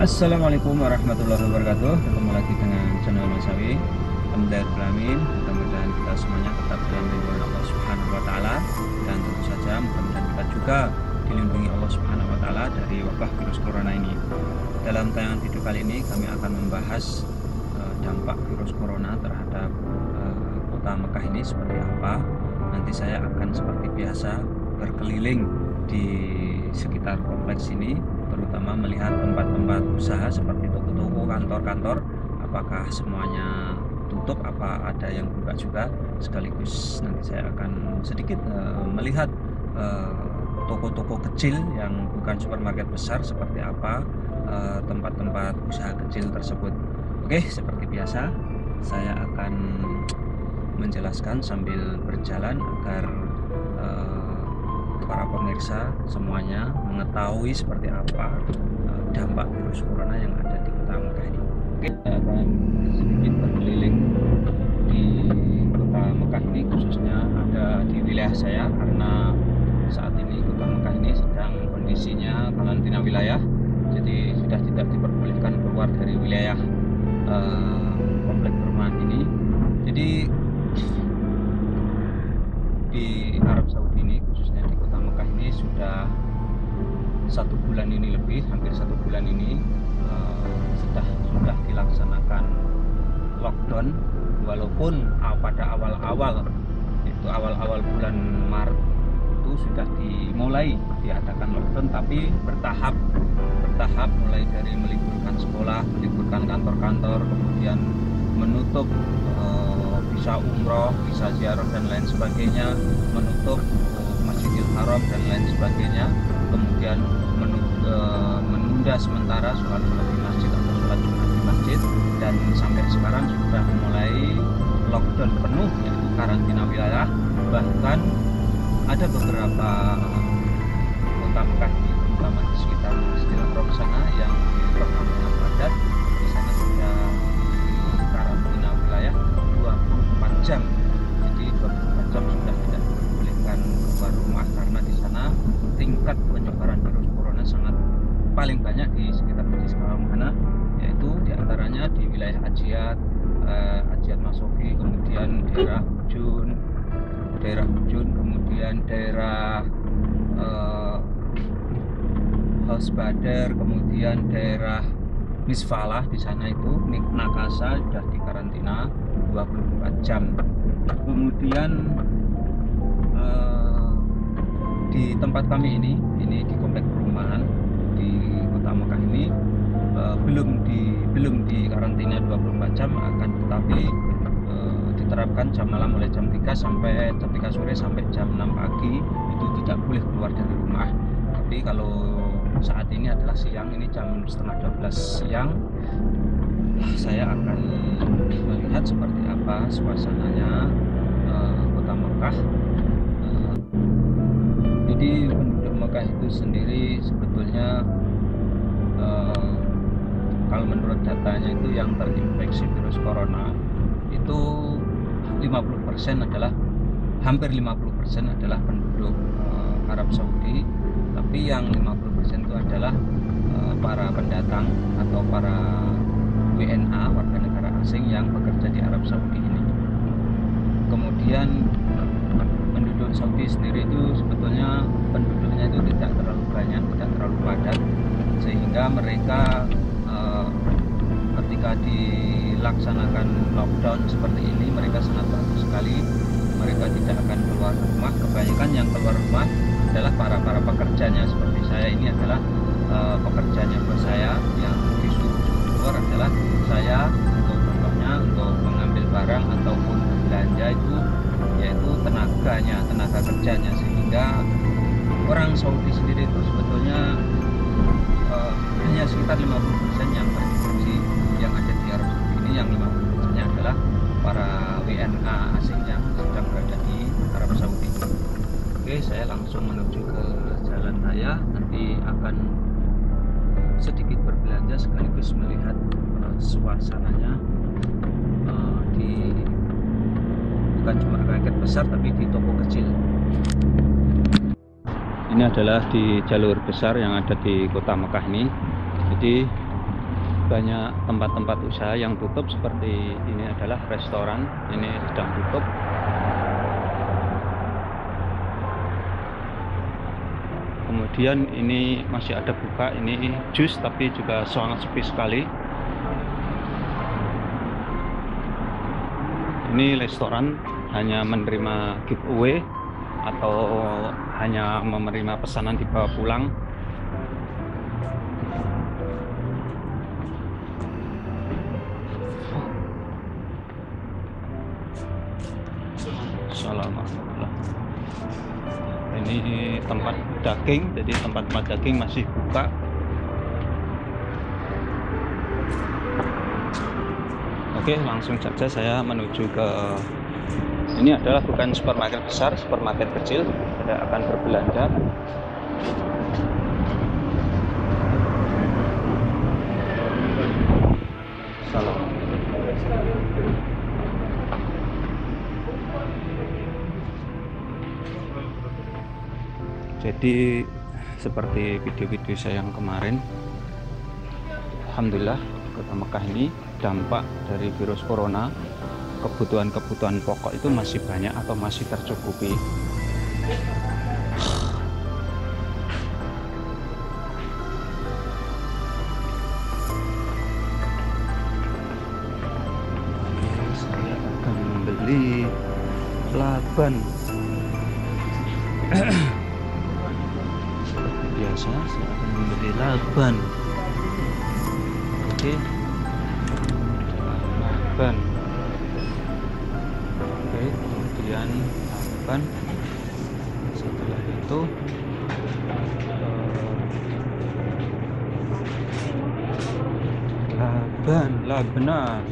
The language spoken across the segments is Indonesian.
Assalamualaikum warahmatullahi wabarakatuh. Ketemu lagi dengan channel Mas Sawi. Alhamdulillahirrahmanirrahim. Mudah-mudahan kita semuanya tetap dalam lindungan Allah Subhanahu wa taala, dan tentu saja mudah-mudahan kita juga dilindungi Allah Subhanahu wa taala dari wabah virus corona ini. Dalam tayangan video kali ini kami akan membahas dampak virus corona terhadap kota Mekah ini seperti apa. Nanti saya akan seperti biasa berkeliling di sekitar kompleks ini, terutama melihat tempat-tempat usaha seperti toko-toko, kantor-kantor, apakah semuanya tutup, apa ada yang buka juga. Sekaligus nanti saya akan sedikit melihat toko-toko kecil yang bukan supermarket besar seperti apa tempat-tempat usaha kecil tersebut. Oke, seperti biasa saya akan menjelaskan sambil berjalan agar para pemirsa semuanya mengetahui seperti apa dampak virus corona yang ada di kota Mekah ini. Oke, saya akan sedikit berkeliling di kota Mekah ini, khususnya ada di wilayah saya, karena saat ini kota Mekah ini sedang kondisinya karantina wilayah, jadi sudah tidak diperbolehkan keluar dari wilayah komplek perumahan ini. Jadi di Arab Saudi ini, khususnya di kota Mekah ini, sudah 1 bulan ini lebih, hampir 1 bulan ini sudah dilaksanakan lockdown. Walaupun pada awal-awal bulan Maret itu sudah dimulai diadakan lockdown, tapi bertahap mulai dari meliburkan sekolah, meliburkan kantor-kantor, kemudian menutup visa umroh, visa ziarah dan lain sebagainya, menutup Masjidil Haram dan lain sebagainya, kemudian menunda sementara sholat di masjid atau sholat Jumat di masjid, dan sampai sekarang sudah mulai lockdown penuh, yaitu karantina wilayah. Bahkan ada beberapa kota Mekah, terutama di sekitar Masjidil Haram sana, yang di perkampungan padat, di sana sudah karantina wilayah 24 jam. Jadi 24 jam sudah tidak diperbolehkan keluar rumah, karena di sana tingkat penyebaran virus corona sangat paling banyak di sekitar Masjid Haram sana, yaitu diantaranya di wilayah Ajiat Masofi, kemudian daerah Ujun, kemudian daerah Haus Badar, kemudian daerah Misfalah. Di sana itu Nakasa sudah dikarantina 24 jam. Kemudian di tempat kami ini di komplek perumahan di kota Mekah ini belum di karantina 24 jam, akan tetapi diterapkan jam malam mulai jam 3 sore sampai jam 6 pagi itu tidak boleh keluar dari rumah. Tapi kalau saat ini adalah siang, ini jam setengah 12 siang, saya akan melihat seperti apa suasananya kota Mekah. Jadi penduduk Mekah itu sendiri sebetulnya kalau menurut datanya itu yang terinfeksi virus corona itu 50% adalah, hampir 50% adalah penduduk Arab Saudi, tapi yang 50% itu adalah para pendatang atau para WNA, warga negara asing yang bekerja di Arab Saudi ini. Kemudian penduduk Saudi sendiri itu sebetulnya penduduknya itu tidak terlalu banyak, tidak terlalu padat, sehingga mereka ketika dilaksanakan lockdown seperti ini, mereka sangat bagus sekali. Mereka tidak akan keluar rumah. Kebanyakan yang keluar rumah adalah para pekerjanya, seperti saya ini adalah pekerjanya bos saya, yang disuruh keluar adalah saya untuk contohnya untuk mengambil barang ataupun belanja itu, yaitu tenaga kerjanya. Sehingga orang Saudi sendiri itu sebetulnya hanya sekitar 50% yang terinfeksi yang ada di Arab Saudi ini. Yang 50%-nya adalah para WNA asing yang sedang berada di Arab Saudi. Oke, saya langsung menuju ke jalan raya, nanti akan sedikit berbelanja sekaligus melihat suasananya bukan cuma market besar, tapi di toko kecil. Ini adalah di jalur besar yang ada di kota Mekah ini. Jadi banyak tempat-tempat usaha yang tutup, seperti ini adalah restoran, ini sedang tutup. Kemudian ini masih ada buka, ini jus tapi juga sangat sepi sekali. Ini restoran hanya menerima giveaway atau hanya menerima pesanan dibawa pulang. Assalamualaikum. Ini tempat daging, jadi tempat-tempat daging masih buka. Oke, langsung saja saya menuju ke ini. Adalah bukan supermarket besar, supermarket kecil. Saya akan berbelanja. Salam. Jadi seperti video-video saya yang kemarin, alhamdulillah Kota Mekah ini dampak dari virus corona, kebutuhan-kebutuhan pokok itu masih banyak atau masih tercukupi. Saya akan membeli laban. Biasa saya akan membeli laban. Oke, laban. Oke, kemudian laban. Setelah itu benar.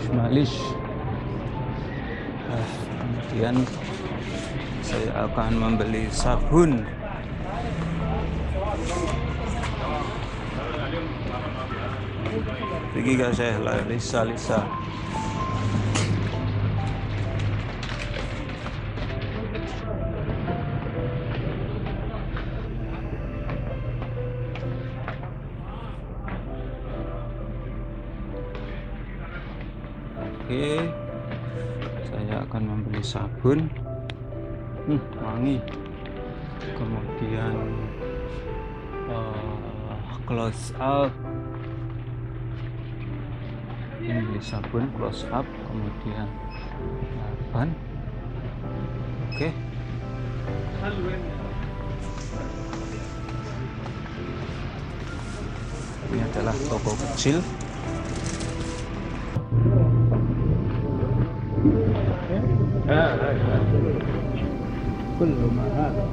Malis. Kemudian saya akan membeli sabun. Pergi gak saya Lisa. Oke, saya akan membeli sabun. Wangi. Kemudian close up. Ini beli sabun close up, kemudian laban. Oke. Ini adalah toko kecil. Belum ada.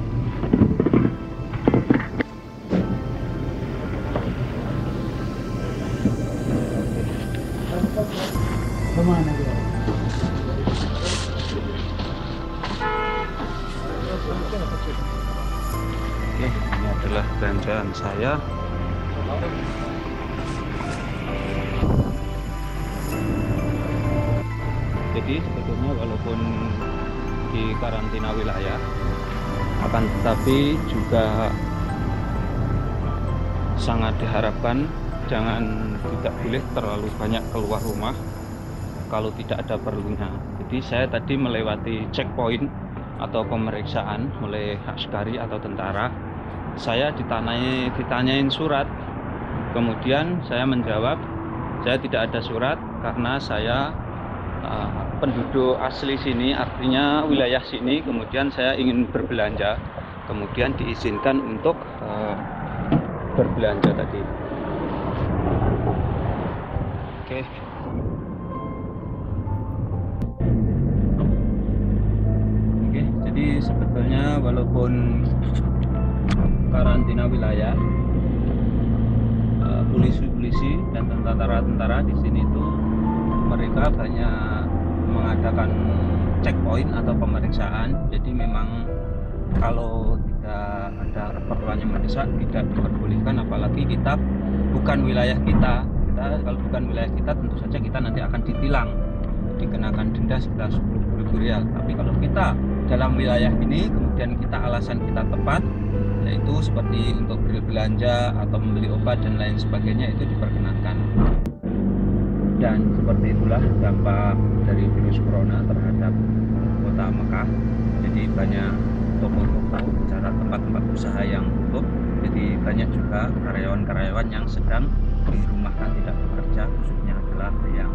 Kemana dia? Oke, ini adalah belanjaan saya. Jadi sebetulnya walaupun di karantina wilayah, akan tetapi juga sangat diharapkan tidak boleh terlalu banyak keluar rumah kalau tidak ada perlunya. Jadi saya tadi melewati checkpoint atau pemeriksaan oleh askari atau tentara. Saya ditanyain surat, kemudian saya menjawab saya tidak ada surat karena saya penduduk asli sini, artinya wilayah sini. Kemudian saya ingin berbelanja, kemudian diizinkan untuk berbelanja tadi. Oke. Oke, jadi sebetulnya walaupun karantina wilayah, polisi-polisi dan tentara-tentara di sini itu mereka banyak mengadakan checkpoint atau pemeriksaan. Jadi memang kalau tidak ada keperluan yang mendesak tidak diperbolehkan, apalagi kita bukan wilayah kita. Kalau bukan wilayah kita tentu saja kita nanti akan ditilang, dikenakan denda sekitar 10.000 rial. Tapi kalau kita dalam wilayah ini kemudian kita alasan kita tepat, yaitu seperti untuk berbelanja atau membeli obat dan lain sebagainya, itu diperkenankan. Dan seperti itulah dampak dari virus corona terhadap kota Mekah. Jadi banyak toko-toko, bicara tempat-tempat usaha yang tutup. Jadi banyak juga karyawan-karyawan yang sedang dirumahkan, tidak bekerja, khususnya adalah yang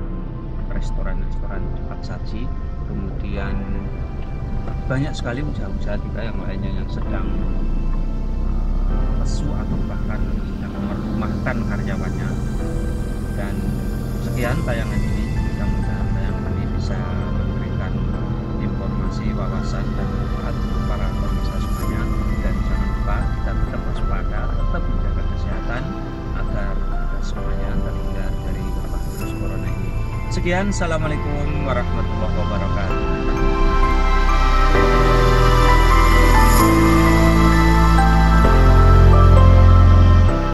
restoran-restoran cepat saji. Kemudian banyak sekali usaha-usaha juga yang lainnya yang sedang lesu atau bahkan sedang merumahkan karyawannya. Dan sekian tayangan ini, mudah-mudahan tayangan ini bisa memberikan informasi, wawasan, dan manfaat untuk para pemirsa semuanya. Dan jangan lupa kita tetap waspada, tetap menjaga kesehatan agar kita semuanya terhindar dari wabah virus corona ini. Sekian, assalamualaikum warahmatullahi wabarakatuh.